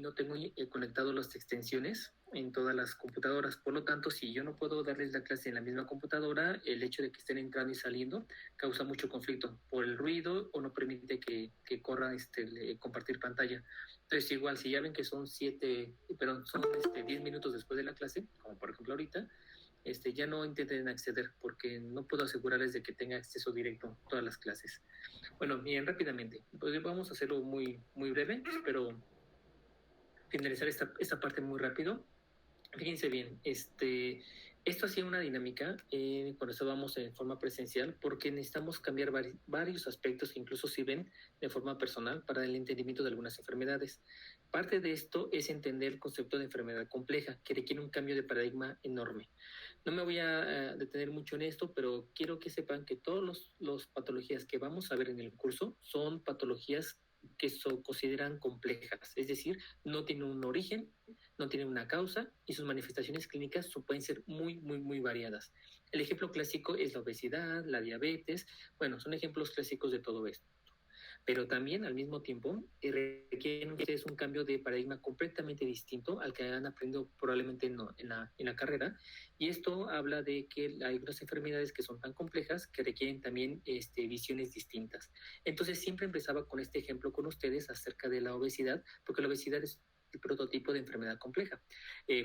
no tengo conectado las extensiones en todas las computadoras. Por lo tanto, si yo no puedo darles la clase en la misma computadora, el hecho de que estén entrando y saliendo causa mucho conflicto por el ruido o no permite que corra compartir pantalla. Entonces, igual, si ya ven que son 10 minutos después de la clase, como por ejemplo ahorita, ya no intenten acceder porque no puedo asegurarles de que tenga acceso directo a todas las clases. Bueno, bien, rápidamente, pues vamos a hacerlo muy, muy breve, pero finalizar esta parte muy rápido. Fíjense bien, esto hacía una dinámica cuando estábamos en forma presencial porque necesitamos cambiar varios aspectos que incluso sirven de forma personal para el entendimiento de algunas enfermedades. Parte de esto es entender el concepto de enfermedad compleja, que requiere un cambio de paradigma enorme. No me voy a detener mucho en esto, pero quiero que sepan que todas las patologías que vamos a ver en el curso son patologías que se consideran complejas, es decir, no tienen un origen, no tienen una causa y sus manifestaciones clínicas pueden ser muy, muy, muy variadas. El ejemplo clásico es la obesidad, la diabetes, bueno, son ejemplos clásicos de todo esto. Pero también al mismo tiempo requieren ustedes un cambio de paradigma completamente distinto al que han aprendido probablemente en la carrera, y esto habla de que hay unas enfermedades que son tan complejas que requieren también visiones distintas. Entonces siempre empezaba con este ejemplo con ustedes acerca de la obesidad, porque la obesidad es el prototipo de enfermedad compleja.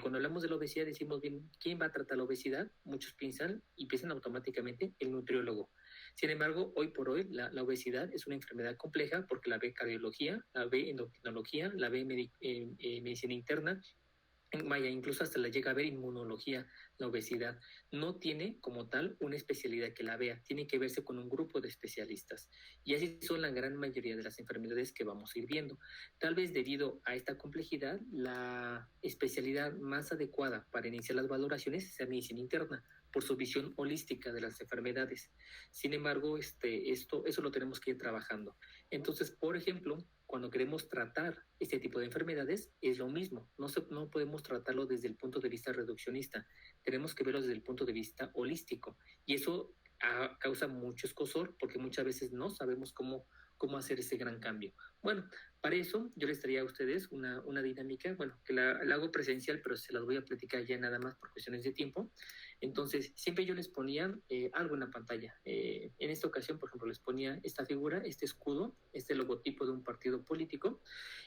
Cuando hablamos de la obesidad decimos bien, ¿quién va a tratar la obesidad? Muchos piensan automáticamente el nutriólogo. Sin embargo, hoy por hoy la obesidad es una enfermedad compleja porque la ve cardiología, la ve endocrinología, la ve medicina interna, vaya, incluso hasta la llega a ver inmunología, la obesidad. No tiene como tal una especialidad que la vea, tiene que verse con un grupo de especialistas. Y así son la gran mayoría de las enfermedades que vamos a ir viendo. Tal vez debido a esta complejidad, la especialidad más adecuada para iniciar las valoraciones sea medicina interna, por su visión holística de las enfermedades. Sin embargo, eso lo tenemos que ir trabajando. Entonces, por ejemplo, cuando queremos tratar este tipo de enfermedades, es lo mismo. No podemos tratarlo desde el punto de vista reduccionista. Tenemos que verlo desde el punto de vista holístico. Y eso causa mucho escozor porque muchas veces no sabemos cómo hacer ese gran cambio. Bueno, para eso yo les traía a ustedes una dinámica, bueno, que la hago presencial, pero se las voy a platicar ya nada más por cuestiones de tiempo. Entonces, siempre yo les ponía algo en la pantalla. En esta ocasión, por ejemplo, les ponía esta figura, este escudo, este logotipo de un partido político,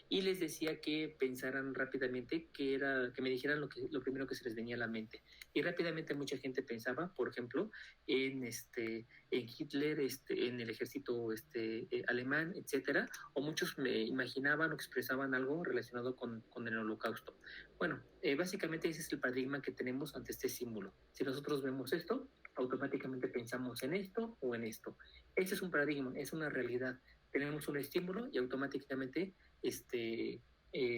y les decía que pensaran rápidamente que me dijeran lo primero que se les venía a la mente. Y rápidamente mucha gente pensaba, por ejemplo, en Hitler, en el ejército alemán, etcétera, o muchos me imaginaban o expresaban algo relacionado con el Holocausto. Bueno, básicamente ese es el paradigma que tenemos ante este símbolo. Si nosotros vemos esto, automáticamente pensamos en esto o en esto. Ese es un paradigma, es una realidad. Tenemos un estímulo y automáticamente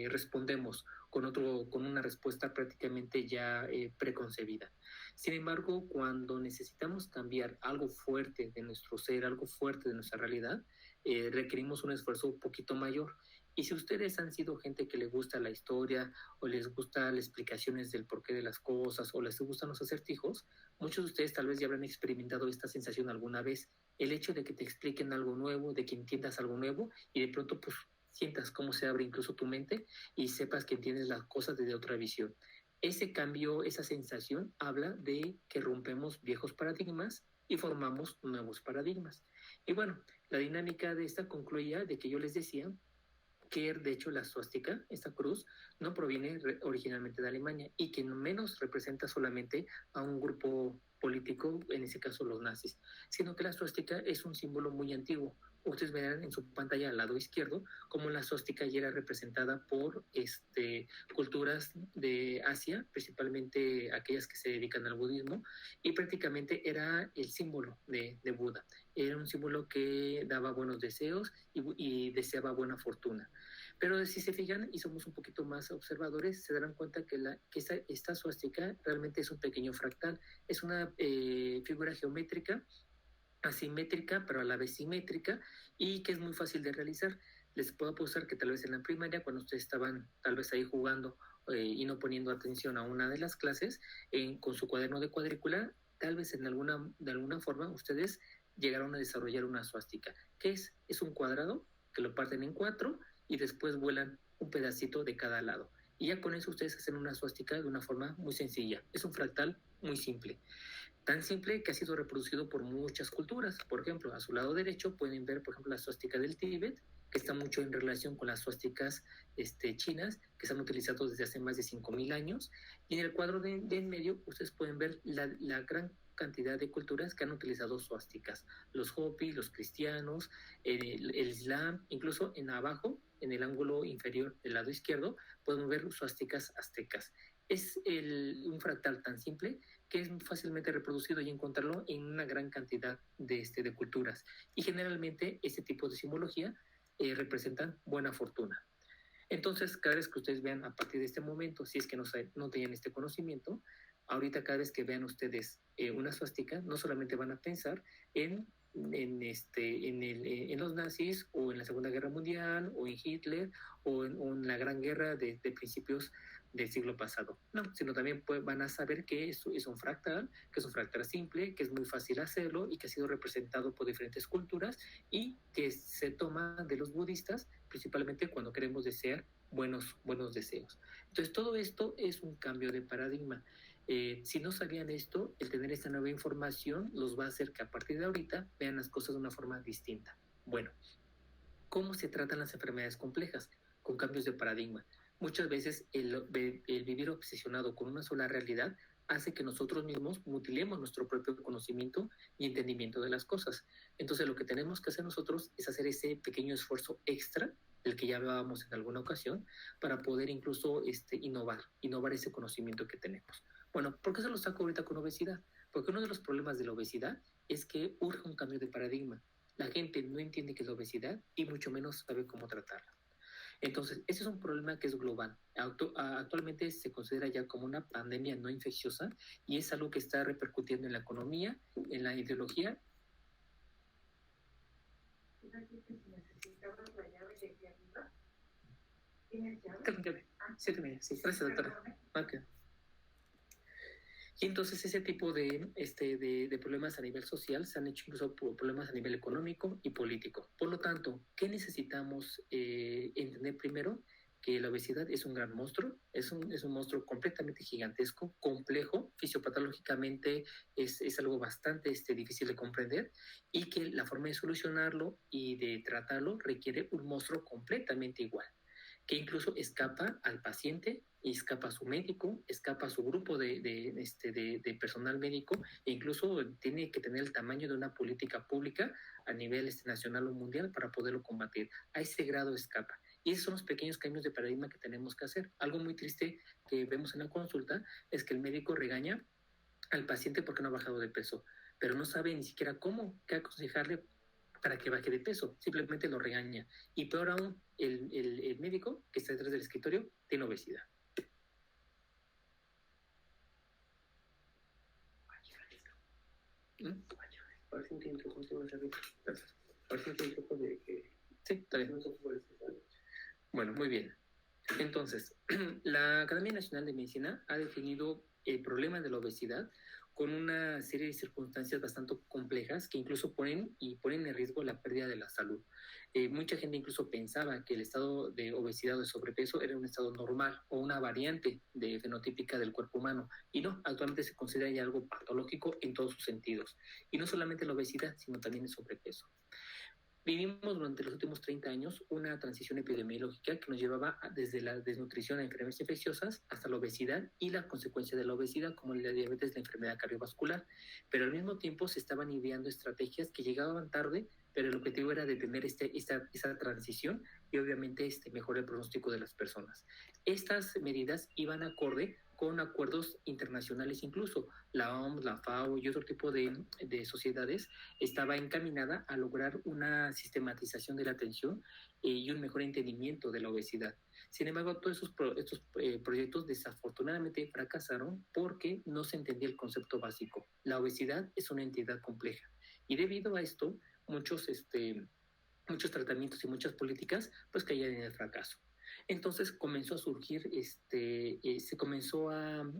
respondemos con una respuesta prácticamente ya preconcebida. Sin embargo, cuando necesitamos cambiar algo fuerte de nuestro ser, algo fuerte de nuestra realidad, requerimos un esfuerzo un poquito mayor. Y si ustedes han sido gente que le gusta la historia o les gusta las explicaciones del porqué de las cosas o les gustan los acertijos, muchos de ustedes tal vez ya habrán experimentado esta sensación alguna vez. El hecho de que te expliquen algo nuevo, de que entiendas algo nuevo y de pronto pues sientas cómo se abre incluso tu mente y sepas que entiendes las cosas desde otra visión. Ese cambio, esa sensación habla de que rompemos viejos paradigmas y formamos nuevos paradigmas. Y bueno, la dinámica de esta concluía de que yo les decía que de hecho la suástica, esta cruz, no proviene originalmente de Alemania y que menos representa solamente a un grupo político, en ese caso los nazis, sino que la suástica es un símbolo muy antiguo. Ustedes verán en su pantalla al lado izquierdo cómo la suástica ya era representada por culturas de Asia, principalmente aquellas que se dedican al budismo, y prácticamente era el símbolo de Buda. Era un símbolo que daba buenos deseos y deseaba buena fortuna. Pero si se fijan y somos un poquito más observadores, se darán cuenta que esta suástica realmente es un pequeño fractal, es una figura geométrica, asimétrica, pero a la vez simétrica, y que es muy fácil de realizar. Les puedo apostar que tal vez en la primaria, cuando ustedes estaban tal vez ahí jugando y no poniendo atención a una de las clases, con su cuaderno de cuadrícula, tal vez de alguna forma ustedes llegaron a desarrollar una suástica. ¿Qué es? Es un cuadrado que lo parten en 4 y después vuelan un pedacito de cada lado. Y ya con eso ustedes hacen una suástica de una forma muy sencilla. Es un fractal muy simple. Tan simple que ha sido reproducido por muchas culturas. Por ejemplo, a su lado derecho pueden ver, por ejemplo, la suástica del Tíbet, que está mucho en relación con las suásticas chinas, que se han utilizado desde hace más de 5.000 años. Y en el cuadro de en medio, ustedes pueden ver la gran cantidad de culturas que han utilizado suásticas. Los Hopi, los cristianos, el Islam, incluso en abajo, en el ángulo inferior del lado izquierdo, podemos ver suásticas aztecas. Es un fractal tan simple que es fácilmente reproducido y encontrarlo en una gran cantidad de culturas. Y generalmente este tipo de simbología representan buena fortuna. Entonces, cada vez que ustedes vean a partir de este momento, si es que no tenían este conocimiento, ahorita cada vez que vean ustedes una suástica, no solamente van a pensar en los nazis o en la Segunda Guerra Mundial o en Hitler o en la Gran Guerra de principios del siglo pasado. No, sino también van a saber que eso es un fractal, que es un fractal simple, que es muy fácil hacerlo y que ha sido representado por diferentes culturas y que se toma de los budistas principalmente cuando queremos desear buenos deseos. Entonces todo esto es un cambio de paradigma. Si no sabían esto, el tener esta nueva información los va a hacer que a partir de ahorita vean las cosas de una forma distinta. Bueno, ¿cómo se tratan las enfermedades complejas? Con cambios de paradigma. Muchas veces el vivir obsesionado con una sola realidad hace que nosotros mismos mutilemos nuestro propio conocimiento y entendimiento de las cosas. Entonces lo que tenemos que hacer nosotros es hacer ese pequeño esfuerzo extra, del que ya hablábamos en alguna ocasión, para poder incluso innovar ese conocimiento que tenemos. Bueno, ¿por qué se lo saco ahorita con obesidad? Porque uno de los problemas de la obesidad es que urge un cambio de paradigma. La gente no entiende qué es la obesidad y mucho menos sabe cómo tratarla. Entonces, ese es un problema que es global. Actualmente se considera ya como una pandemia no infecciosa y es algo que está repercutiendo en la economía, en la ideología. Sí, gracias, doctora. Okay. Y entonces ese tipo de problemas a nivel social se han hecho incluso problemas a nivel económico y político. Por lo tanto, ¿qué necesitamos entender primero? Que la obesidad es un gran monstruo, es un monstruo completamente gigantesco, complejo, fisiopatológicamente es algo bastante difícil de comprender y que la forma de solucionarlo y de tratarlo requiere un monstruo completamente igual, que incluso escapa al paciente, escapa a su médico, escapa a su grupo de personal médico e incluso tiene que tener el tamaño de una política pública a nivel nacional o mundial para poderlo combatir. A ese grado escapa. Y esos son los pequeños cambios de paradigma que tenemos que hacer. Algo muy triste que vemos en la consulta es que el médico regaña al paciente porque no ha bajado de peso, pero no sabe ni siquiera qué aconsejarle para que baje de peso, simplemente lo regaña. Y peor aún, el médico que está detrás del escritorio tiene obesidad. Sí, está bien. Bueno, muy bien. Entonces, la Academia Nacional de Medicina ha definido el problema de la obesidad con una serie de circunstancias bastante complejas que incluso ponen en riesgo la pérdida de la salud. Mucha gente incluso pensaba que el estado de obesidad o de sobrepeso era un estado normal o una variante fenotípica del cuerpo humano. Y no, actualmente se considera ya algo patológico en todos sus sentidos. Y no solamente la obesidad, sino también el sobrepeso. Vivimos durante los últimos 30 años una transición epidemiológica que nos llevaba desde la desnutrición a enfermedades infecciosas hasta la obesidad y la consecuencia de la obesidad, como la diabetes, la enfermedad cardiovascular. Pero al mismo tiempo se estaban ideando estrategias que llegaban tarde, pero el objetivo era detener esa transición y obviamente mejorar el pronóstico de las personas. Estas medidas iban acorde con acuerdos internacionales, incluso la OMS, la FAO y otro tipo de sociedades estaba encaminada a lograr una sistematización de la atención y un mejor entendimiento de la obesidad. Sin embargo, todos estos proyectos desafortunadamente fracasaron porque no se entendía el concepto básico. La obesidad es una entidad compleja y debido a esto, muchos tratamientos y muchas políticas pues caían en el fracaso. Entonces comenzó a surgir, se comenzó a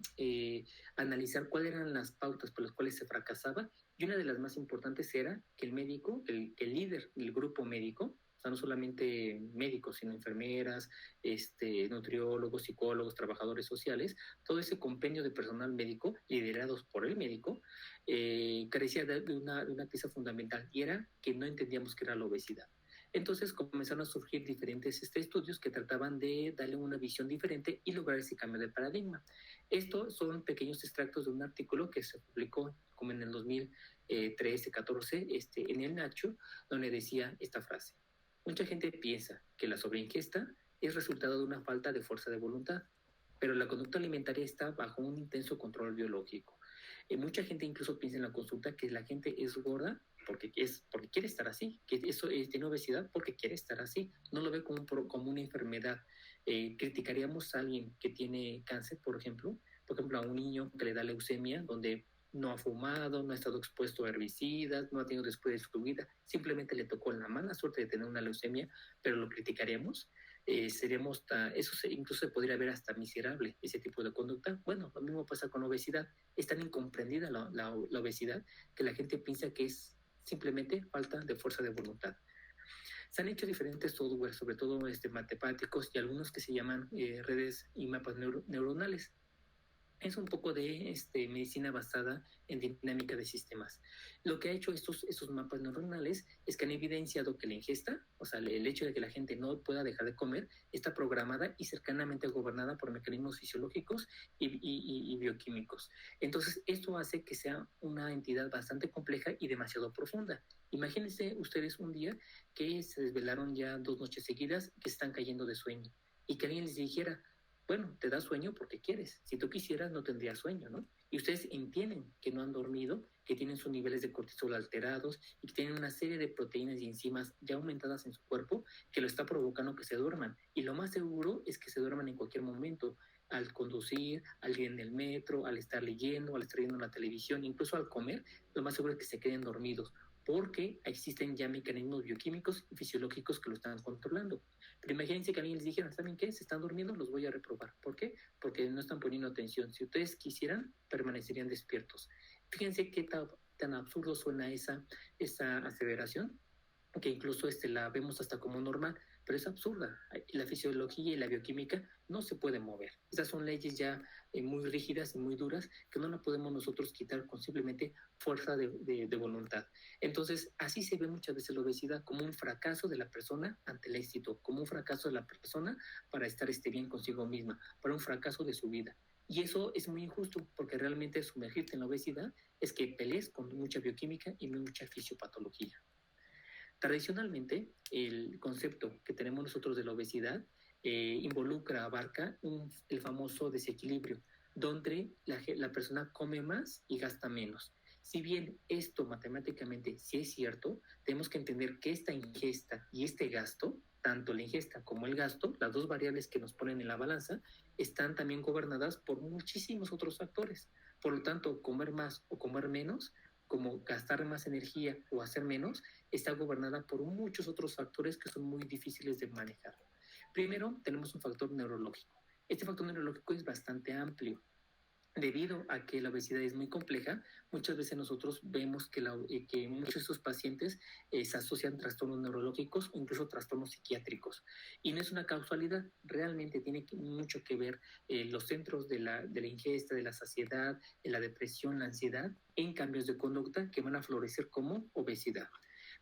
analizar cuáles eran las pautas por las cuales se fracasaba y una de las más importantes era que el médico, el líder del grupo médico, sea, no solamente médicos, sino enfermeras, nutriólogos, psicólogos, trabajadores sociales, todo ese compendio de personal médico, liderados por el médico, carecía de una pieza fundamental, y era que no entendíamos qué era la obesidad. Entonces comenzaron a surgir diferentes estudios que trataban de darle una visión diferente y lograr ese cambio de paradigma. Estos son pequeños extractos de un artículo que se publicó como en el 2013-14 en el Nacho, donde decía esta frase: mucha gente piensa que la sobreingesta es resultado de una falta de fuerza de voluntad, pero la conducta alimentaria está bajo un intenso control biológico. Mucha gente incluso piensa en la consulta que la gente es gorda porque quiere estar así, que eso tiene obesidad porque quiere estar así, no lo ve como una enfermedad. Criticaríamos a alguien que tiene cáncer, por ejemplo, a un niño que le da leucemia, donde no ha fumado, no ha estado expuesto a herbicidas, no ha tenido después de su vida, simplemente le tocó la mala suerte de tener una leucemia, pero lo criticaríamos. Incluso se podría ver hasta miserable, ese tipo de conducta. Bueno, lo mismo pasa con obesidad. Es tan incomprendida la obesidad que la gente piensa que es simplemente falta de fuerza de voluntad. Se han hecho diferentes softwares, sobre todo matemáticos, y algunos que se llaman redes y mapas neuronales. Es un poco de medicina basada en dinámica de sistemas. Lo que ha hecho estos mapas neuronales es que han evidenciado que la ingesta, o sea, el hecho de que la gente no pueda dejar de comer, está programada y cercanamente gobernada por mecanismos fisiológicos y bioquímicos. Entonces, esto hace que sea una entidad bastante compleja y demasiado profunda. Imagínense ustedes un día que se desvelaron ya 2 noches seguidas, que están cayendo de sueño, y que alguien les dijera: bueno, te da sueño porque quieres. Si tú quisieras, no tendrías sueño, ¿no? Y ustedes entienden que no han dormido, que tienen sus niveles de cortisol alterados y que tienen una serie de proteínas y enzimas ya aumentadas en su cuerpo que lo está provocando que se duerman. Y lo más seguro es que se duerman en cualquier momento, al conducir, al ir en el metro, al estar leyendo, al estar viendo la televisión, incluso al comer, lo más seguro es que se queden dormidos, porque existen ya mecanismos bioquímicos y fisiológicos que lo están controlando. Pero imagínense que alguien les dijera: ¿saben qué? Se están durmiendo, los voy a reprobar. ¿Por qué? Porque no están poniendo atención. Si ustedes quisieran, permanecerían despiertos. Fíjense qué tan absurdo suena esa aseveración, que incluso la vemos hasta como normal, pero es absurda. La fisiología y la bioquímica no se pueden mover. Esas son leyes ya muy rígidas y muy duras que no la podemos nosotros quitar con simplemente fuerza de voluntad. Entonces, así se ve muchas veces la obesidad, como un fracaso de la persona ante el éxito, como un fracaso de la persona para estar bien consigo misma, para un fracaso de su vida. Y eso es muy injusto, porque realmente sumergirte en la obesidad es que pelees con mucha bioquímica y mucha fisiopatología. Tradicionalmente, el concepto que tenemos nosotros de la obesidad abarca el famoso desequilibrio, donde la persona come más y gasta menos. Si bien esto matemáticamente sí es cierto, tenemos que entender que esta ingesta y este gasto, tanto la ingesta como el gasto, las dos variables que nos ponen en la balanza, están también gobernadas por muchísimos otros factores. Por lo tanto, comer más o comer menos, como gastar más energía o hacer menos, está gobernada por muchos otros factores que son muy difíciles de manejar. Primero, tenemos un factor neurológico. Este factor neurológico es bastante amplio. Debido a que la obesidad es muy compleja, muchas veces nosotros vemos que muchos de estos pacientes se asocian trastornos neurológicos o incluso trastornos psiquiátricos. Y no es una causalidad, realmente tiene mucho que ver los centros de la ingesta, de la saciedad, de la depresión, la ansiedad, en cambios de conducta que van a florecer como obesidad.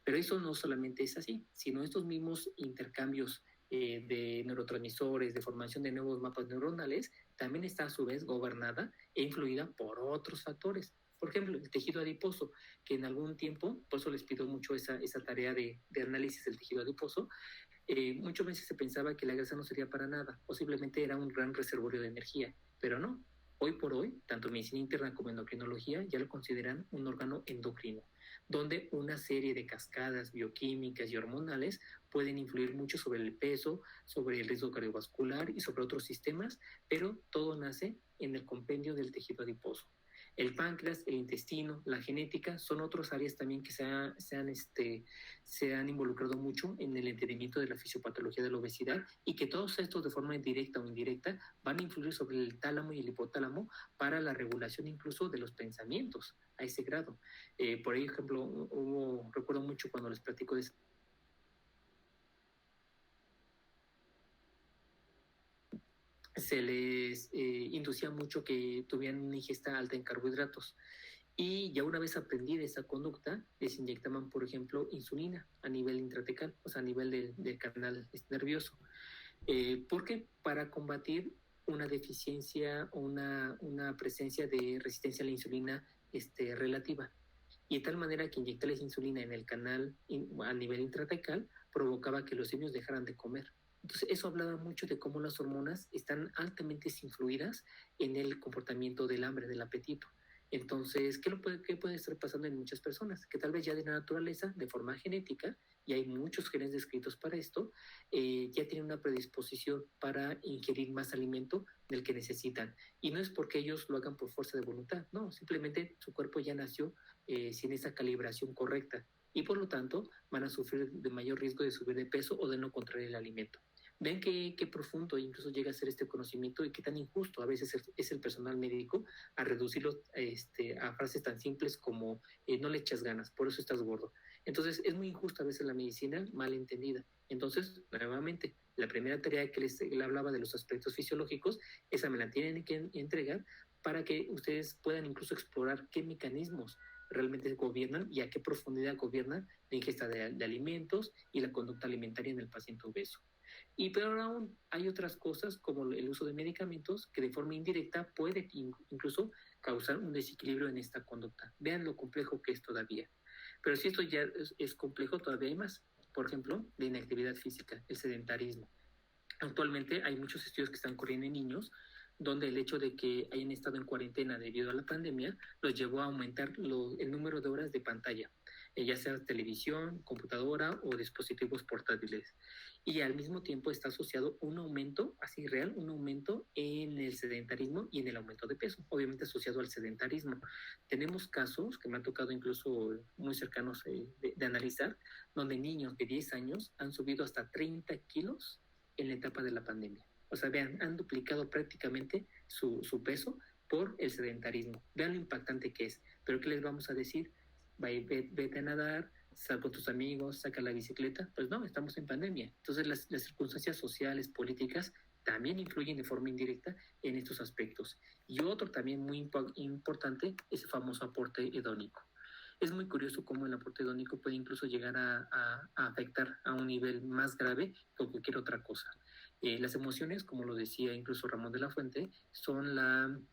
Pero eso no solamente es así, sino estos mismos intercambios de neurotransmisores, de formación de nuevos mapas neuronales, también está a su vez gobernada e influida por otros factores. Por ejemplo, el tejido adiposo, que en algún tiempo, por eso les pido mucho esa tarea de análisis del tejido adiposo, muchas veces se pensaba que la grasa no sería para nada, o simplemente era un gran reservorio de energía, pero no. Hoy por hoy, tanto en medicina interna como en endocrinología ya lo consideran un órgano endocrino, donde una serie de cascadas bioquímicas y hormonales pueden influir mucho sobre el peso, sobre el riesgo cardiovascular y sobre otros sistemas, pero todo nace en el compendio del tejido adiposo. El páncreas, el intestino, la genética son otras áreas también que se han involucrado mucho en el entendimiento de la fisiopatología de la obesidad, y que todos estos de forma directa o indirecta van a influir sobre el tálamo y el hipotálamo para la regulación incluso de los pensamientos a ese grado. Por ejemplo, recuerdo mucho cuando les platico de se les inducía mucho que tuvieran una ingesta alta en carbohidratos. Y ya una vez aprendida esa conducta, les inyectaban, por ejemplo, insulina a nivel intratecal, o sea, a nivel del canal nervioso. ¿Por qué? Para combatir una deficiencia o una presencia de resistencia a la insulina relativa. Y de tal manera que inyectarles insulina en el canal a nivel intratecal provocaba que los simios dejaran de comer. Entonces, eso hablaba mucho de cómo las hormonas están altamente influidas en el comportamiento del hambre, del apetito. Entonces, ¿qué puede estar pasando en muchas personas? Que tal vez ya de la naturaleza, de forma genética, y hay muchos genes descritos para esto, ya tienen una predisposición para ingerir más alimento del que necesitan. Y no es porque ellos lo hagan por fuerza de voluntad, no, simplemente su cuerpo ya nació sin esa calibración correcta y por lo tanto van a sufrir de mayor riesgo de subir de peso o de no controlar el alimento. Ven qué profundo incluso llega a ser este conocimiento y qué tan injusto a veces es el personal médico a reducirlo a frases tan simples como no le echas ganas, por eso estás gordo. Entonces es muy injusta a veces la medicina mal entendida. Entonces, nuevamente, la primera tarea que les hablaba de los aspectos fisiológicos, esa me la tienen que entregar para que ustedes puedan incluso explorar qué mecanismos realmente gobiernan y a qué profundidad gobiernan la ingesta de alimentos y la conducta alimentaria en el paciente obeso. Y peor aún, hay otras cosas como el uso de medicamentos que de forma indirecta puede incluso causar un desequilibrio en esta conducta. Vean lo complejo que es todavía. Pero si esto ya es complejo, todavía hay más. Por ejemplo, la inactividad física, el sedentarismo. Actualmente hay muchos estudios que están corriendo en niños donde el hecho de que hayan estado en cuarentena debido a la pandemia los llevó a aumentar el número de horas de pantalla, ya sea televisión, computadora o dispositivos portátiles. Y al mismo tiempo está asociado un aumento, así real, un aumento en el sedentarismo y en el aumento de peso, obviamente asociado al sedentarismo. Tenemos casos que me han tocado incluso muy cercanos de analizar, donde niños de 10 años han subido hasta 30 kilos en la etapa de la pandemia. O sea, vean, han duplicado prácticamente su peso por el sedentarismo. Vean lo impactante que es. Pero ¿qué les vamos a decir? Vete a nadar, sal con tus amigos, saca la bicicleta. Pues no, estamos en pandemia. Entonces las circunstancias sociales, políticas, también influyen de forma indirecta en estos aspectos. Y otro también muy importante es el famoso aporte hedónico. Es muy curioso cómo el aporte hedónico puede incluso llegar a afectar a un nivel más grave que cualquier otra cosa. Las emociones, como lo decía incluso Ramón de la Fuente, son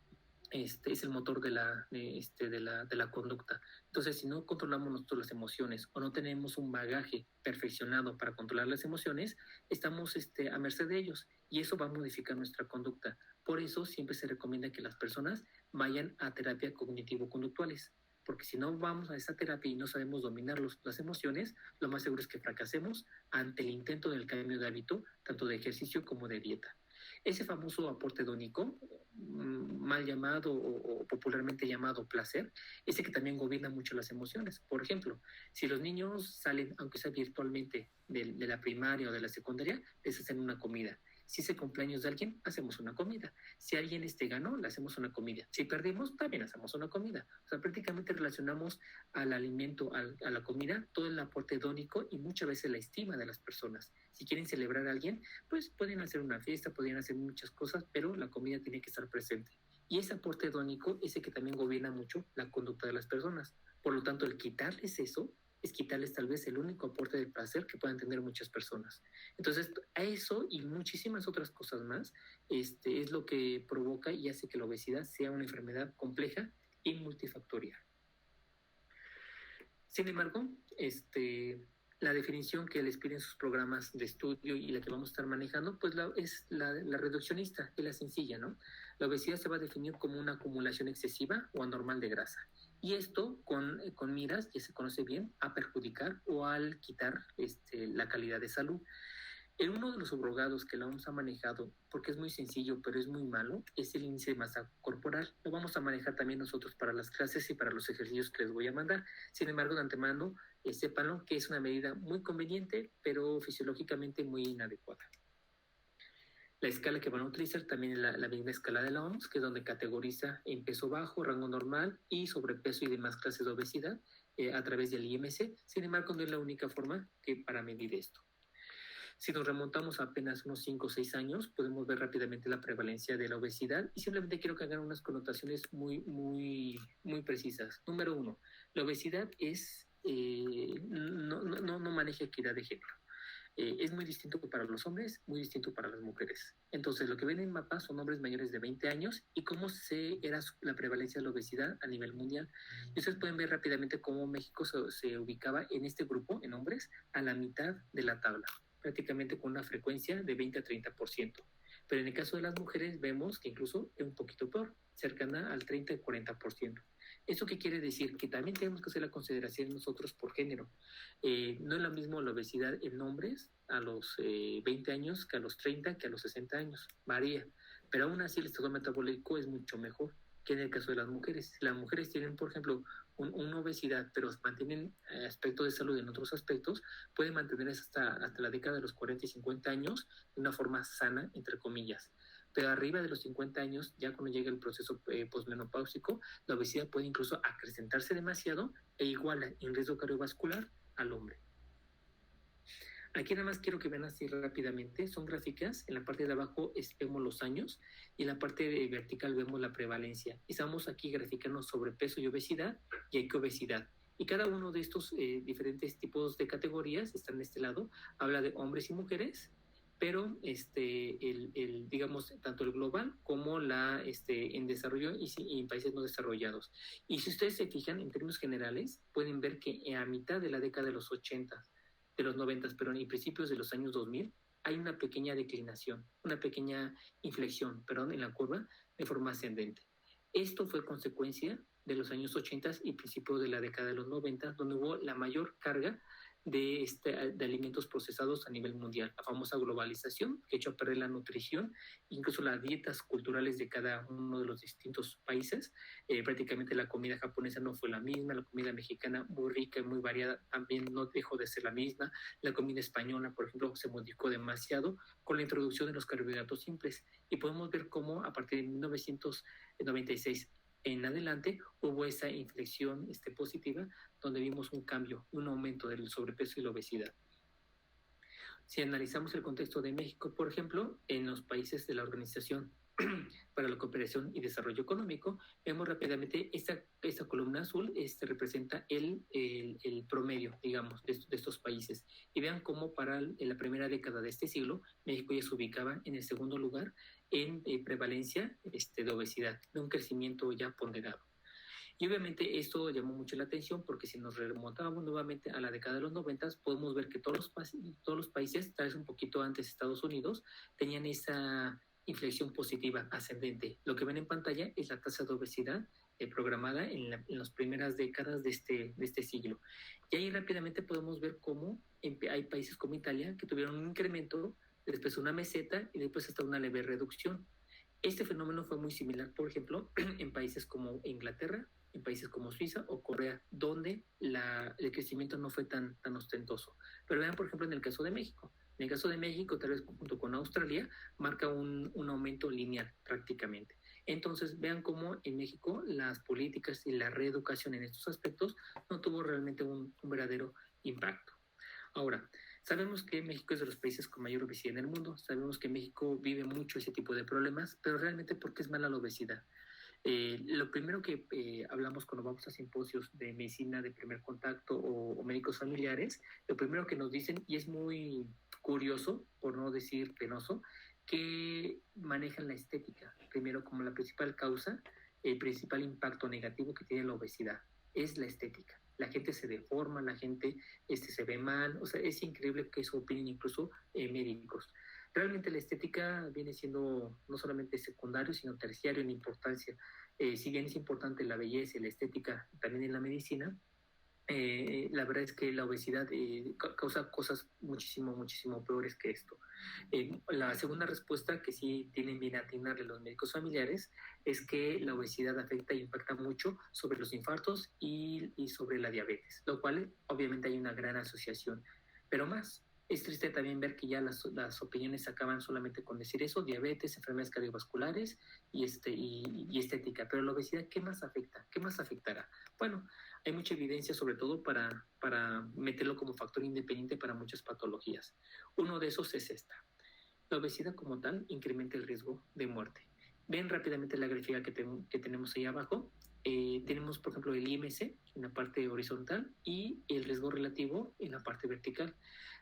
es el motor de la conducta. Entonces, si no controlamos nosotros las emociones o no tenemos un bagaje perfeccionado para controlar las emociones, estamos a merced de ellos y eso va a modificar nuestra conducta. Por eso siempre se recomienda que las personas vayan a terapia cognitivo-conductuales, porque si no vamos a esa terapia y no sabemos dominar las emociones, lo más seguro es que fracasemos ante el intento del cambio de hábito, tanto de ejercicio como de dieta. Ese famoso aporte hedónico, mal llamado o popularmente llamado placer, ese que también gobierna mucho las emociones. Por ejemplo, si los niños salen, aunque sea virtualmente, de la primaria o de la secundaria, les hacen una comida. Si es el cumpleaños de alguien, hacemos una comida. Si alguien ganó, le hacemos una comida. Si perdimos, también hacemos una comida. O sea, prácticamente relacionamos al alimento, a la comida, todo el aporte hedónico y muchas veces la estima de las personas. Si quieren celebrar a alguien, pues pueden hacer una fiesta, podrían hacer muchas cosas, pero la comida tiene que estar presente. Y ese aporte hedónico es el que también gobierna mucho la conducta de las personas. Por lo tanto, el quitarles eso es quitarles tal vez el único aporte de placer que puedan tener muchas personas. Entonces, a eso y muchísimas otras cosas más, es lo que provoca y hace que la obesidad sea una enfermedad compleja y multifactorial. Sin embargo, la definición que les piden sus programas de estudio y la que vamos a estar manejando, pues es la reduccionista, es la sencilla, ¿no? La obesidad se va a definir como una acumulación excesiva o anormal de grasa. Y esto con miras, ya se conoce bien, a perjudicar o al quitar la calidad de salud. Uno de los subrogados que lo vamos a manejado, porque es muy sencillo, pero es muy malo, es el índice de masa corporal. Lo vamos a manejar también nosotros para las clases y para los ejercicios que les voy a mandar. Sin embargo, de antemano, sépanlo que es una medida muy conveniente, pero fisiológicamente muy inadecuada. La escala que van a utilizar también es la misma escala de la OMS, que es donde categoriza en peso bajo, rango normal y sobrepeso y demás clases de obesidad a través del IMC. Sin embargo, no es la única forma para medir esto. Si nos remontamos a apenas unos 5 o 6 años, podemos ver rápidamente la prevalencia de la obesidad y simplemente quiero que hagan unas connotaciones muy precisas. Número uno, la obesidad no maneja equidad de género. Es muy distinto para los hombres, muy distinto para las mujeres. Entonces, lo que ven en mapa son hombres mayores de 20 años y cómo era la prevalencia de la obesidad a nivel mundial. Y ustedes pueden ver rápidamente cómo México se ubicaba en este grupo, en hombres, a la mitad de la tabla, prácticamente con una frecuencia de 20 a 30%. Pero en el caso de las mujeres vemos que incluso es un poquito peor, cercana al 30 y 40%. ¿Eso qué quiere decir? Que también tenemos que hacer la consideración nosotros por género. No es lo mismo la obesidad en hombres a los 20 años que a los 30, que a los 60 años. Varía. Pero aún así el estado metabólico es mucho mejor que en el caso de las mujeres. Si las mujeres tienen, por ejemplo, una obesidad, pero mantienen aspectos de salud en otros aspectos, pueden mantenerse hasta la década de los 40 y 50 años de una forma sana, entre comillas. Pero arriba de los 50 años, ya cuando llega el proceso posmenopáusico, la obesidad puede incluso acrecentarse demasiado e iguala en riesgo cardiovascular al hombre. Aquí nada más quiero que vean así rápidamente, son gráficas, en la parte de abajo vemos los años y en la parte vertical vemos la prevalencia. Estamos aquí graficando sobrepeso y obesidad y equiobesidad. Y cada uno de estos diferentes tipos de categorías están de este lado, habla de hombres y mujeres, pero digamos, tanto el global como en desarrollo y en países no desarrollados. Y si ustedes se fijan, en términos generales, pueden ver que a mitad de la década de los 80, de los 90, pero en principios de los años 2000, hay una pequeña declinación, una pequeña inflexión, en la curva de forma ascendente. Esto fue consecuencia de los años 80 y principios de la década de los 90, donde hubo la mayor carga de alimentos procesados a nivel mundial, la famosa globalización que echó a perder la nutrición, incluso las dietas culturales de cada uno de los distintos países. Prácticamente la comida japonesa no fue la misma, la comida mexicana muy rica y muy variada también no dejó de ser la misma, la comida española, por ejemplo, se modificó demasiado con la introducción de los carbohidratos simples y podemos ver cómo a partir de 1996 en adelante hubo esa inflexión positiva donde vimos un cambio, un aumento del sobrepeso y la obesidad. Si analizamos el contexto de México, por ejemplo, en los países de la Organización para la Cooperación y Desarrollo Económico, vemos rápidamente esta columna azul representa el promedio, digamos, de estos países. Y vean cómo para la primera década de este siglo, México ya se ubicaba en el segundo lugar en prevalencia de obesidad, de un crecimiento ya ponderado. Y obviamente esto llamó mucho la atención porque si nos remontamos nuevamente a la década de los 90, podemos ver que todos los países, tal vez un poquito antes Estados Unidos, tenían esa inflexión positiva ascendente. Lo que ven en pantalla es la tasa de obesidad programada en las primeras décadas de este siglo. Y ahí rápidamente podemos ver cómo hay países como Italia que tuvieron un incremento, después una meseta y después hasta una leve reducción. Este fenómeno fue muy similar, por ejemplo, en países como Inglaterra, en países como Suiza o Corea, donde el crecimiento no fue tan ostentoso. Pero vean, por ejemplo, en el caso de México. En el caso de México, tal vez junto con Australia, marca un aumento lineal prácticamente. Entonces, vean cómo en México las políticas y la reeducación en estos aspectos no tuvo realmente un verdadero impacto. Ahora, sabemos que México es de los países con mayor obesidad en el mundo, sabemos que México vive mucho ese tipo de problemas, pero realmente ¿por qué es mala la obesidad? Lo primero que hablamos cuando vamos a simposios de medicina de primer contacto o médicos familiares, lo primero que nos dicen, y es muy curioso, por no decir penoso, que manejan la estética, primero como la principal causa, el principal impacto negativo que tiene la obesidad, es la estética. La gente se deforma, la gente se ve mal, o sea, es increíble que eso opinen incluso médicos. Realmente la estética viene siendo no solamente secundario, sino terciario en importancia. Si bien es importante la belleza y la estética también en la medicina, la verdad es que la obesidad causa cosas muchísimo peores que esto. La segunda respuesta que sí tienen bien atinarle los médicos familiares es que la obesidad afecta e impacta mucho sobre los infartos y sobre la diabetes, lo cual obviamente hay una gran asociación. Pero más, Es triste también ver que ya las opiniones acaban solamente con decir eso: diabetes, enfermedades cardiovasculares y estética. Pero la obesidad, ¿qué más afecta? ¿Qué más afectará? Bueno, hay mucha evidencia sobre todo para meterlo como factor independiente para muchas patologías. Uno de esos es esta: la obesidad como tal incrementa el riesgo de muerte. Ven rápidamente la gráfica que tenemos ahí abajo. Tenemos, por ejemplo, el IMC en la parte horizontal y el riesgo relativo en la parte vertical.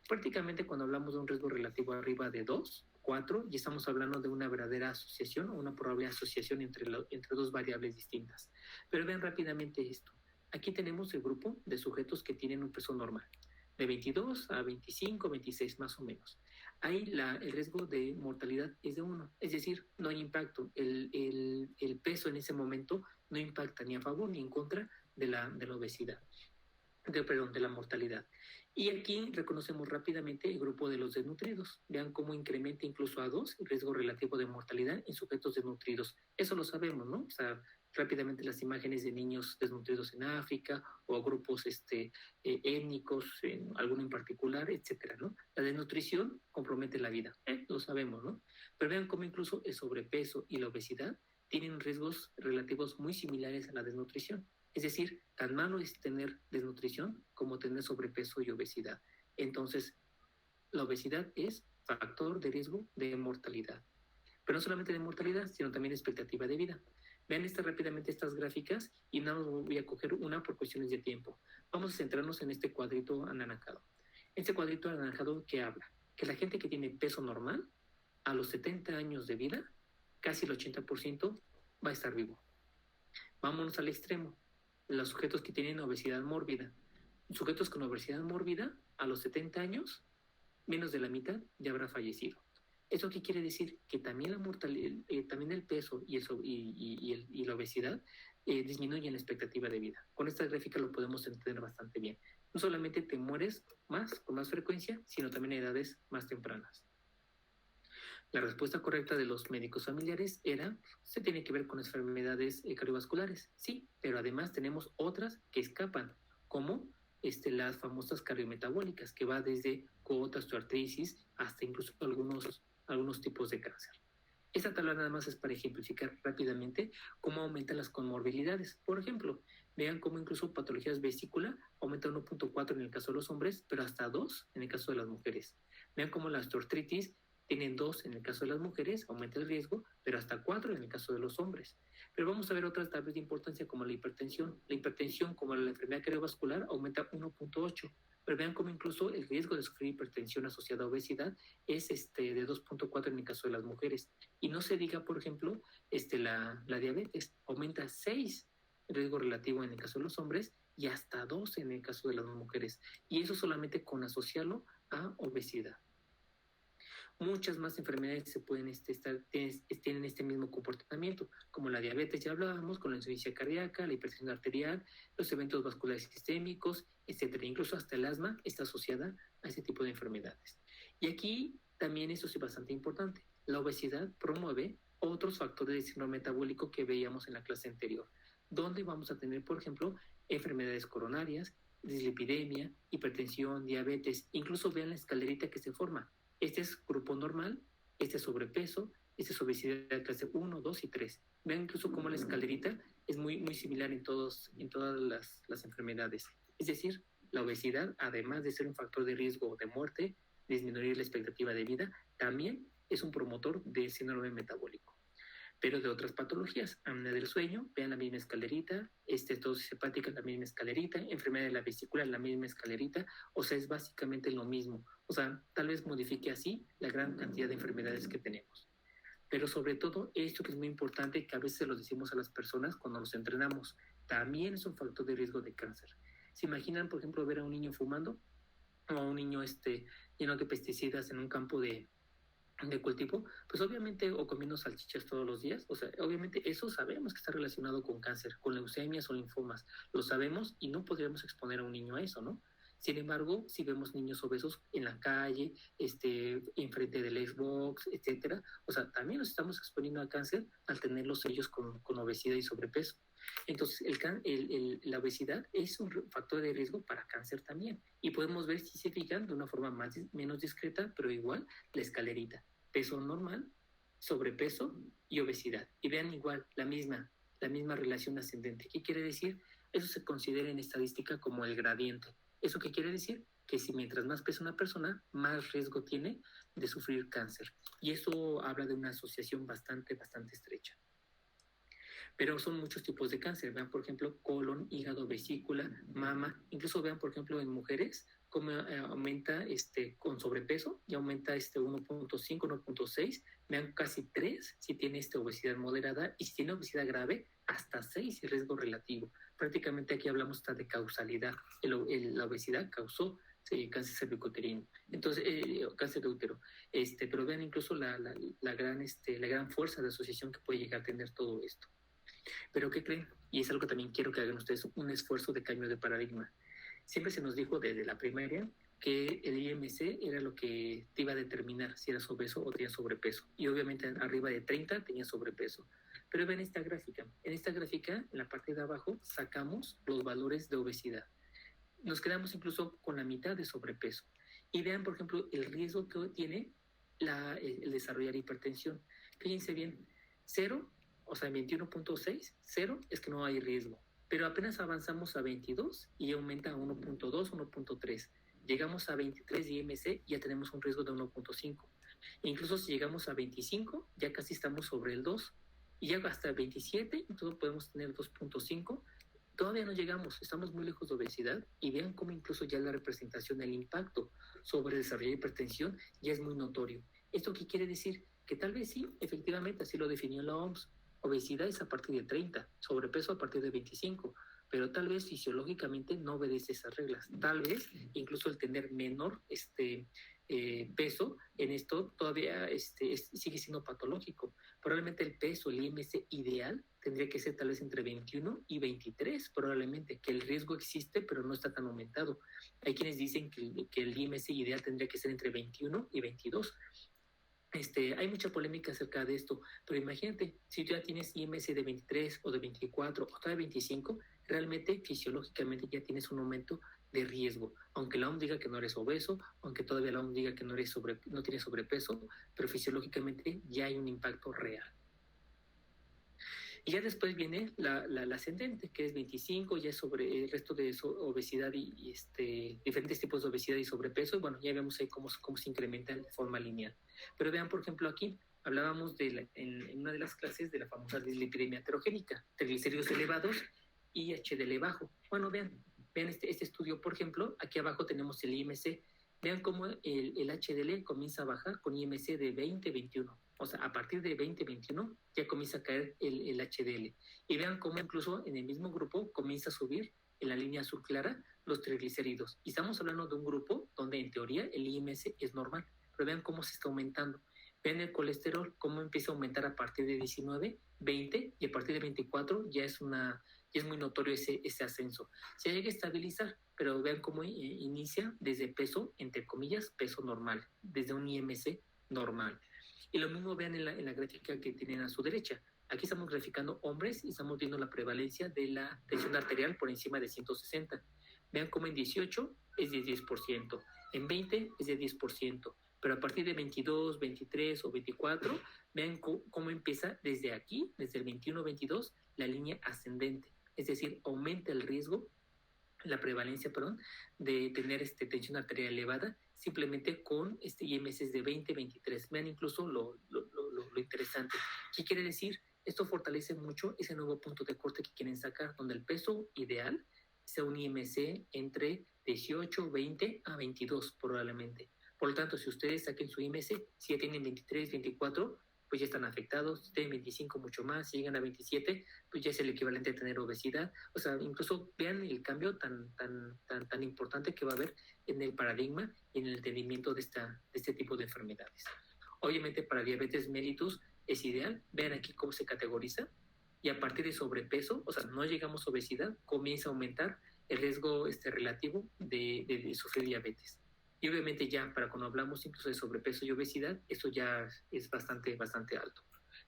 Prácticamente cuando hablamos de un riesgo relativo arriba de 2, 4, ya estamos hablando de una verdadera asociación o una probable asociación entre dos variables distintas. Pero vean rápidamente esto. Aquí tenemos el grupo de sujetos que tienen un peso normal, de 22 a 25, 26 más o menos. Ahí el riesgo de mortalidad es de 1, es decir, no hay impacto. El peso en ese momento no impacta ni a favor ni en contra de la obesidad, de la mortalidad. Y aquí reconocemos rápidamente el grupo de los desnutridos. Vean cómo incrementa incluso a 2 el riesgo relativo de mortalidad en sujetos desnutridos. Eso lo sabemos, ¿no? O sea, rápidamente las imágenes de niños desnutridos en África o grupos étnicos, alguno en particular, etcétera, ¿no? La desnutrición compromete la vida, lo sabemos, ¿no? Pero vean cómo incluso el sobrepeso y la obesidad tienen riesgos relativos muy similares a la desnutrición. Es decir, tan malo es tener desnutrición como tener sobrepeso y obesidad. Entonces, la obesidad es factor de riesgo de mortalidad. Pero no solamente de mortalidad, sino también de expectativa de vida. Vean rápidamente estas gráficas y no voy a coger una por cuestiones de tiempo. Vamos a centrarnos en este cuadrito anaranjado. Este cuadrito anaranjado que habla que la gente que tiene peso normal, a los 70 años de vida, casi el 80% va a estar vivo. Vámonos al extremo. Los sujetos que tienen obesidad mórbida. Sujetos con obesidad mórbida, a los 70 años, menos de la mitad ya habrá fallecido. ¿Eso qué quiere decir? Que también la mortalidad, también el peso y la obesidad disminuyen la expectativa de vida. Con esta gráfica lo podemos entender bastante bien. No solamente te mueres con más frecuencia, sino también a edades más tempranas. La respuesta correcta de los médicos familiares se tiene que ver con enfermedades cardiovasculares, sí, pero además tenemos otras que escapan, como las famosas cardiometabólicas, que va desde cotas, osteoartritis, hasta incluso algunos tipos de cáncer. Esta tabla nada más es para ejemplificar rápidamente cómo aumentan las comorbilidades. Por ejemplo, vean cómo incluso patologías vesícula aumenta 1.4 en el caso de los hombres, pero hasta 2 en el caso de las mujeres. Vean cómo la osteoartritis tienen 2 en el caso de las mujeres, aumenta el riesgo, pero hasta 4 en el caso de los hombres. Pero vamos a ver otras tablas de importancia como la hipertensión. La hipertensión, como la enfermedad cardiovascular, aumenta 1.8. Pero vean cómo incluso el riesgo de sufrir hipertensión asociada a obesidad es de 2.4 en el caso de las mujeres. Y no se diga, por ejemplo, la diabetes aumenta 6 el riesgo relativo en el caso de los hombres y hasta 12 en el caso de las mujeres. Y eso solamente con asociarlo a obesidad. Muchas más enfermedades se pueden tienen este mismo comportamiento, como la diabetes, ya hablábamos, con la insuficiencia cardíaca, la hipertensión arterial, los eventos vasculares sistémicos, etcétera. Incluso hasta el asma está asociada a ese tipo de enfermedades. Y aquí también esto es bastante importante. La obesidad promueve otros factores de síndrome metabólico que veíamos en la clase anterior, donde vamos a tener, por ejemplo, enfermedades coronarias, dislipidemia, hipertensión, diabetes. Incluso vean la escalerita que se forma. Este es grupo normal, este es sobrepeso, este es obesidad clase 1, 2 y 3. Vean incluso cómo la escalerita es muy, muy similar en todas las enfermedades. Es decir, la obesidad, además de ser un factor de riesgo de muerte, disminuir la expectativa de vida, también es un promotor de síndrome metabólico. Pero de otras patologías, apnea del sueño, vean la misma escalerita, estenosis hepática, la misma escalerita, enfermedad de la vesícula, la misma escalerita, o sea, es básicamente lo mismo. O sea, tal vez modifique así la gran cantidad de enfermedades que tenemos. Pero sobre todo, esto que es muy importante, que a veces lo decimos a las personas cuando los entrenamos, también es un factor de riesgo de cáncer. ¿Se imaginan, por ejemplo, ver a un niño fumando o a un niño lleno de pesticidas en un campo de cultivo? Pues obviamente, o comiendo salchichas todos los días, o sea, obviamente eso sabemos que está relacionado con cáncer, con leucemias o linfomas, lo sabemos y no podríamos exponer a un niño a eso, ¿no? Sin embargo, si vemos niños obesos en la calle, enfrente del Xbox, etcétera, o sea, también nos estamos exponiendo al cáncer al tenerlos ellos con obesidad y sobrepeso. Entonces, la obesidad es un factor de riesgo para cáncer también. Y podemos ver, si se fijan, de una forma menos discreta, pero igual, la escalerita. Peso normal, sobrepeso y obesidad. Y vean igual, la misma relación ascendente. ¿Qué quiere decir? Eso se considera en estadística como el gradiente. ¿Eso qué quiere decir? Que si mientras más pesa una persona, más riesgo tiene de sufrir cáncer. Y eso habla de una asociación bastante estrecha. Pero son muchos tipos de cáncer. Vean, por ejemplo, colon, hígado, vesícula, mama. Incluso vean, por ejemplo, en mujeres, cómo aumenta con sobrepeso y aumenta 1.5, 1.6. Vean, casi 3 si tiene obesidad moderada, y si tiene obesidad grave, hasta 6 el riesgo relativo. Prácticamente aquí hablamos hasta de causalidad. La obesidad causó cáncer cervicuterino, entonces cáncer de útero, pero vean incluso la gran fuerza de asociación que puede llegar a tener todo esto. Pero ¿qué creen? Y es algo que también quiero que hagan ustedes, un esfuerzo de cambio de paradigma. Siempre se nos dijo desde la primaria que el IMC era lo que te iba a determinar si eras obeso o tenías sobrepeso. Y obviamente arriba de 30 tenías sobrepeso. Pero ven esta gráfica. En esta gráfica, en la parte de abajo, sacamos los valores de obesidad. Nos quedamos incluso con la mitad de sobrepeso. Y vean, por ejemplo, el riesgo que tiene el desarrollar hipertensión. Fíjense bien, 0, o sea, 21.6, 0 es que no hay riesgo. Pero apenas avanzamos a 22 y aumenta a 1.2, 1.3. Llegamos a 23 de IMC y ya tenemos un riesgo de 1.5. Incluso si llegamos a 25, ya casi estamos sobre el 2. Y ya hasta 27, entonces podemos tener 2.5. Todavía no llegamos, estamos muy lejos de obesidad, y vean cómo incluso ya la representación del impacto sobre el desarrollo de hipertensión ya es muy notorio. ¿Esto qué quiere decir? Que tal vez sí, efectivamente, así lo definió la OMS. Obesidad es a partir de 30, sobrepeso a partir de 25, pero tal vez fisiológicamente no obedece esas reglas. Tal vez incluso el tener menor peso en esto todavía sigue siendo patológico. Probablemente el peso, el IMC ideal, tendría que ser tal vez entre 21 y 23, probablemente, que el riesgo existe, pero no está tan aumentado. Hay quienes dicen que el IMC ideal tendría que ser entre 21 y 22. Hay mucha polémica acerca de esto, pero imagínate, si tú ya tienes IMC de 23 o de 24 o hasta de 25, realmente fisiológicamente ya tienes un aumento de riesgo. Aunque la OMS diga que no eres obeso, aunque todavía la OMS diga que no tienes sobrepeso, pero fisiológicamente ya hay un impacto real. Y ya después viene la ascendente, que es 25, ya es sobre el resto de obesidad y diferentes tipos de obesidad y sobrepeso. Y bueno, ya vemos ahí cómo se incrementa de forma lineal. Pero vean, por ejemplo, aquí hablábamos en una de las clases de la famosa dislipidemia heterogénica, triglicéridos elevados y HDL bajo. Bueno, vean este estudio, por ejemplo, aquí abajo tenemos el IMC. Vean cómo el HDL comienza a bajar con IMC de 20-21. O sea, a partir de 20-21 ya comienza a caer el HDL. Y vean cómo incluso en el mismo grupo comienza a subir en la línea azul clara los triglicéridos. Y estamos hablando de un grupo donde en teoría el IMC es normal. Pero vean cómo se está aumentando. Vean el colesterol, cómo empieza a aumentar a partir de 19, 20, y a partir de 24 ya es muy notorio ese ascenso. Se llega a estabilizar, pero vean cómo inicia desde peso, entre comillas, peso normal, desde un IMC normal. Y lo mismo vean en la gráfica que tienen a su derecha. Aquí estamos graficando hombres y estamos viendo la prevalencia de la tensión arterial por encima de 160. Vean cómo en 18 es de 10%, en 20 es de 10%, pero a partir de 22, 23 o 24, vean cómo empieza desde aquí, desde el 21-22, la línea ascendente. Es decir, aumenta el riesgo, la prevalencia, de tener tensión arterial elevada simplemente con IMC de 20-23. Vean incluso lo interesante. ¿Qué quiere decir? Esto fortalece mucho ese nuevo punto de corte que quieren sacar, donde el peso ideal sea un IMC entre 18, 20 a 22 probablemente. Por lo tanto, si ustedes saquen su IMC, si ya tienen 23, 24, pues ya están afectados. Si tienen 25, mucho más. Si llegan a 27, pues ya es el equivalente a tener obesidad. O sea, incluso vean el cambio tan importante que va a haber en el paradigma y en el entendimiento de este tipo de enfermedades. Obviamente, para diabetes mellitus es ideal. Vean aquí cómo se categoriza. Y a partir de sobrepeso, o sea, no llegamos a obesidad, comienza a aumentar el riesgo relativo de sufrir diabetes. Y obviamente ya para cuando hablamos incluso de sobrepeso y obesidad, eso ya es bastante, bastante alto.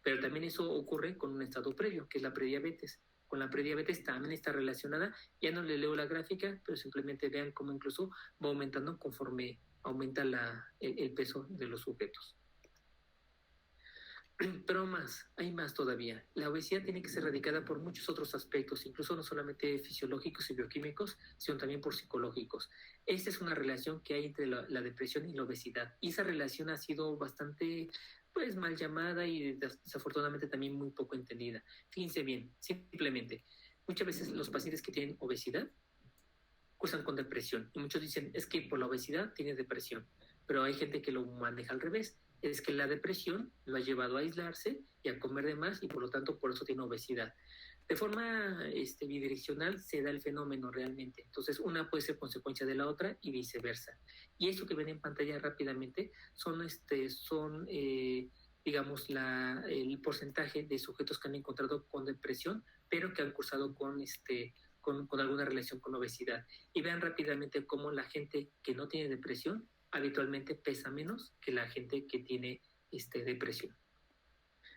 Pero también eso ocurre con un estado previo, que es la prediabetes. Con la prediabetes también está relacionada, ya no le leo la gráfica, pero simplemente vean cómo incluso va aumentando conforme aumenta el peso de los sujetos. Pero hay más todavía. La obesidad tiene que ser erradicada por muchos otros aspectos, incluso no solamente fisiológicos y bioquímicos, sino también por psicológicos. Esta es una relación que hay entre la depresión y la obesidad. Y esa relación ha sido bastante pues mal llamada y desafortunadamente también muy poco entendida. Fíjense bien, simplemente, muchas veces los pacientes que tienen obesidad cursan con depresión. Y muchos dicen, es que por la obesidad tiene depresión. Pero hay gente que lo maneja al revés. Es que la depresión lo ha llevado a aislarse y a comer de más y por lo tanto por eso tiene obesidad. De forma bidireccional se da el fenómeno realmente. Entonces una puede ser consecuencia de la otra y viceversa. Y eso que ven en pantalla rápidamente son digamos, el porcentaje de sujetos que han encontrado con depresión, pero que han cursado con alguna relación con obesidad. Y vean rápidamente cómo la gente que no tiene depresión habitualmente pesa menos que la gente que tiene depresión.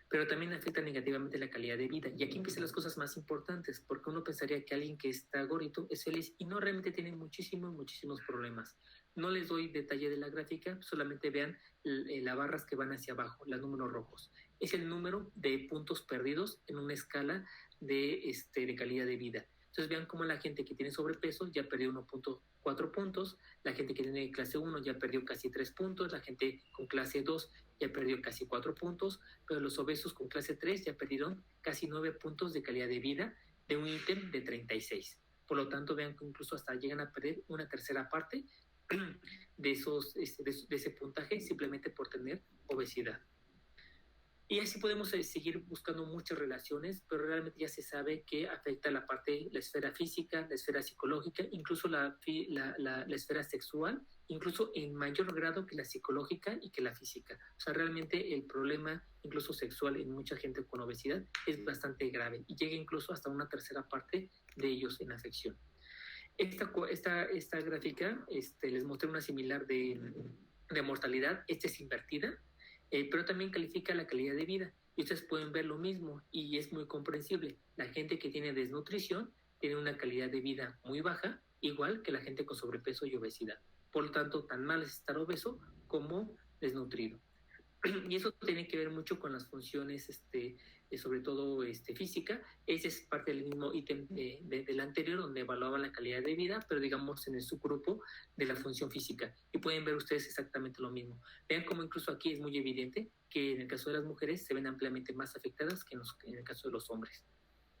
Pero también afecta negativamente la calidad de vida. Y aquí empiezan las cosas más importantes, porque uno pensaría que alguien que está gordito es feliz y no, realmente tiene muchísimos problemas. No les doy detalle de la gráfica, solamente vean las barras que van hacia abajo, los números rojos. Es el número de puntos perdidos en una escala de calidad de vida. Entonces vean cómo la gente que tiene sobrepeso ya perdió 1.4 puntos, la gente que tiene clase 1 ya perdió casi 3 puntos, la gente con clase 2 ya perdió casi 4 puntos, pero los obesos con clase 3 ya perdieron casi 9 puntos de calidad de vida de un ítem de 36. Por lo tanto, vean que incluso hasta llegan a perder una tercera parte de ese puntaje simplemente por tener obesidad. Y así podemos seguir buscando muchas relaciones, pero realmente ya se sabe que afecta la esfera física, la esfera psicológica, incluso la esfera sexual, incluso en mayor grado que la psicológica y que la física. O sea, realmente el problema, incluso sexual, en mucha gente con obesidad es bastante grave y llega incluso hasta una tercera parte de ellos en afección. Esta gráfica les mostré una similar de mortalidad. Esta es invertida. Pero también califica la calidad de vida. Y ustedes pueden ver lo mismo y es muy comprensible. La gente que tiene desnutrición tiene una calidad de vida muy baja, igual que la gente con sobrepeso y obesidad. Por lo tanto, tan mal es estar obeso como desnutrido. Y eso tiene que ver mucho con las funciones, sobre todo física. Ese es parte del mismo ítem del anterior, donde evaluaban la calidad de vida, pero digamos en el subgrupo de la función física. Y pueden ver ustedes exactamente lo mismo. Vean cómo incluso aquí es muy evidente que en el caso de las mujeres se ven ampliamente más afectadas que en el caso de los hombres.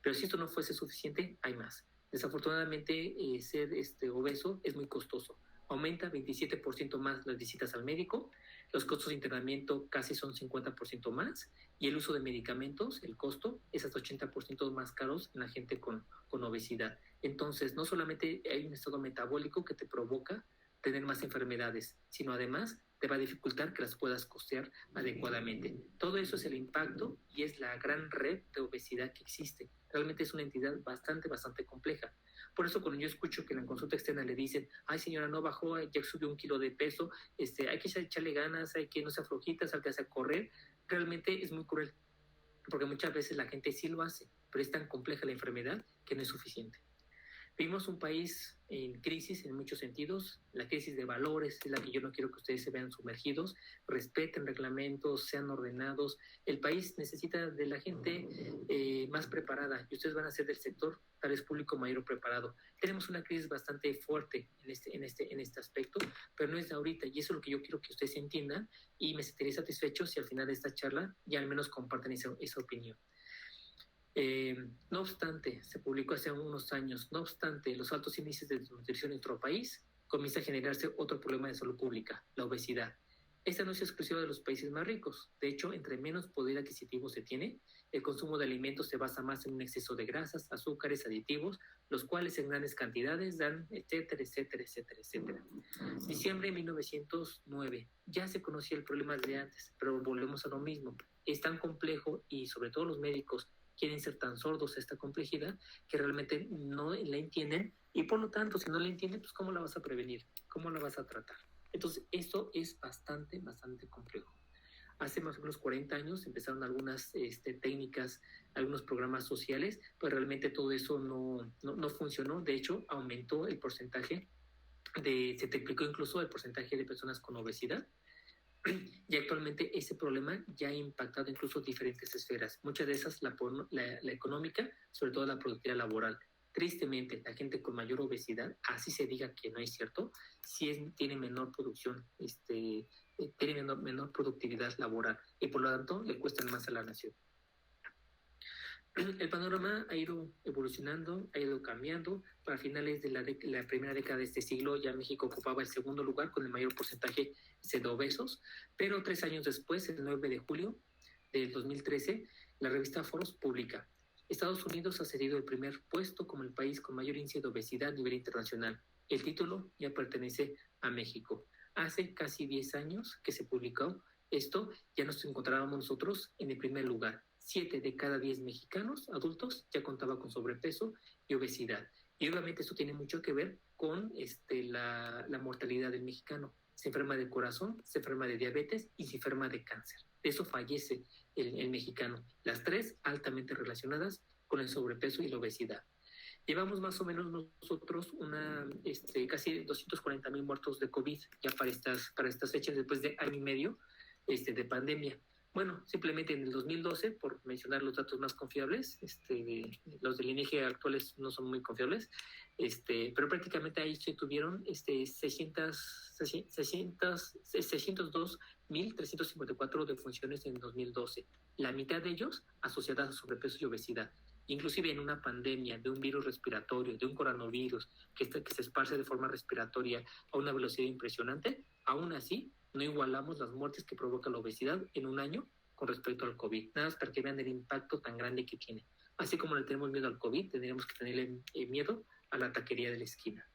Pero si esto no fuese suficiente, hay más. Desafortunadamente, ser obeso es muy costoso. Aumenta 27% más las visitas al médico, los costos de internamiento casi son 50% más y el uso de medicamentos, el costo, es hasta 80% más caros en la gente con obesidad. Entonces, no solamente hay un estado metabólico que te provoca tener más enfermedades, sino además te va a dificultar que las puedas costear adecuadamente. Todo eso es el impacto y es la gran red de obesidad que existe. Realmente es una entidad bastante compleja. Por eso cuando yo escucho que en la consulta externa le dicen, ay señora, no bajó, ya subió 1 kilo de peso, hay que echarle ganas, hay que no sea flojita, hay que hacer correr, realmente es muy cruel, porque muchas veces la gente sí lo hace, pero es tan compleja la enfermedad que no es suficiente. Vivimos un país en crisis en muchos sentidos. La crisis de valores es la que yo no quiero que ustedes se vean sumergidos. Respeten reglamentos, sean ordenados. El país necesita de la gente más preparada y ustedes van a ser del sector tal vez público mayor preparado. Tenemos una crisis bastante fuerte en este aspecto, pero no es de ahorita y eso es lo que yo quiero que ustedes entiendan y me sentiré satisfecho si al final de esta charla ya al menos comparten esa opinión. No obstante, se publicó hace unos años, no obstante los altos índices de desnutrición en nuestro país, comienza a generarse otro problema de salud pública, la obesidad. Esta no es exclusiva de los países más ricos. De hecho, entre menos poder adquisitivo se tiene, el consumo de alimentos se basa más en un exceso de grasas, azúcares, aditivos, los cuales en grandes cantidades dan, etcétera. Diciembre de 1909. Ya se conocía el problema de antes, pero volvemos a lo mismo. Es tan complejo y sobre todo los médicos quieren ser tan sordos a esta complejidad que realmente no la entienden y por lo tanto, si no la entienden, pues ¿cómo la vas a prevenir? ¿Cómo la vas a tratar? Entonces, esto es bastante, bastante complejo. Hace más o menos 40 años empezaron algunas técnicas, algunos programas sociales, pero realmente todo eso no funcionó. De hecho, aumentó el porcentaje, se triplicó incluso el porcentaje de personas con obesidad. Y actualmente ese problema ya ha impactado incluso diferentes esferas, muchas de esas la económica, sobre todo la productividad laboral. Tristemente, la gente con mayor obesidad, así se diga que no es cierto, sí tiene menor producción, tiene menor productividad laboral y por lo tanto le cuestan más a la nación. El panorama ha ido evolucionando, ha ido cambiando. Para finales de la primera década de este siglo ya México ocupaba el segundo lugar con el mayor porcentaje de obesos, pero 3 años después, el 9 de julio del 2013, la revista Forbes publica: Estados Unidos ha cedido el primer puesto como el país con mayor índice de obesidad a nivel internacional. El título ya pertenece a México. Hace casi 10 años que se publicó esto, ya nos encontrábamos nosotros en el primer lugar. 7 de cada 10 mexicanos adultos ya contaba con sobrepeso y obesidad. Y obviamente esto tiene mucho que ver con la mortalidad del mexicano. Se enferma de corazón, se enferma de diabetes y se enferma de cáncer. De eso fallece el mexicano. Las tres altamente relacionadas con el sobrepeso y la obesidad. Llevamos más o menos nosotros casi 240,000 muertos de COVID ya para estas fechas, después de año y medio de pandemia. Bueno, simplemente en el 2012, por mencionar los datos más confiables, los del INEGI actuales no son muy confiables, pero prácticamente ahí se tuvieron 602,354 defunciones en 2012. La mitad de ellos asociadas a sobrepeso y obesidad. Inclusive en una pandemia de un virus respiratorio, de un coronavirus que se esparce de forma respiratoria a una velocidad impresionante, aún así no igualamos las muertes que provoca la obesidad en un año con respecto al COVID. Nada más para que vean el impacto tan grande que tiene. Así como le tenemos miedo al COVID, tendríamos que tenerle miedo a la taquería de la esquina.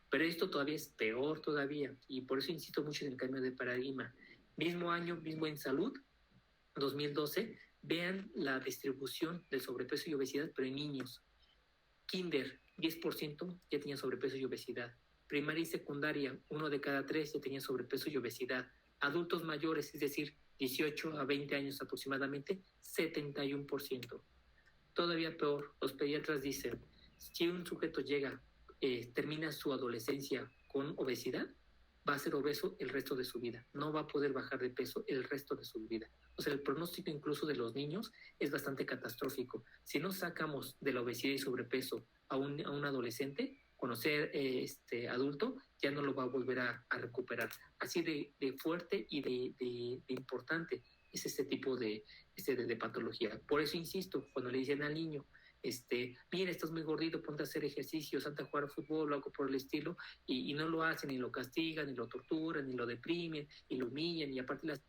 Pero esto todavía es peor todavía, y por eso insisto mucho en el cambio de paradigma. Mismo año, mismo en salud, 2012, vean la distribución del sobrepeso y obesidad, pero en niños. Kinder, 10% ya tenía sobrepeso y obesidad. Primaria y secundaria, 1 de cada 3 ya tenía sobrepeso y obesidad. Adultos mayores, es decir, 18 a 20 años aproximadamente, 71%. Todavía peor, los pediatras dicen, si un sujeto termina su adolescencia con obesidad, va a ser obeso el resto de su vida. No va a poder bajar de peso el resto de su vida. O sea, el pronóstico incluso de los niños es bastante catastrófico. Si no sacamos de la obesidad y sobrepeso a un adolescente, cuando sea adulto, ya no lo va a volver a recuperar. Así de fuerte y de importante es este tipo de patología. Por eso insisto, cuando le dicen al niño, mira, estás muy gordito, ponte a hacer ejercicio, salta a jugar fútbol o algo por el estilo, y no lo hacen, ni lo castigan, ni lo torturan, ni lo deprimen, y lo humillan, y aparte las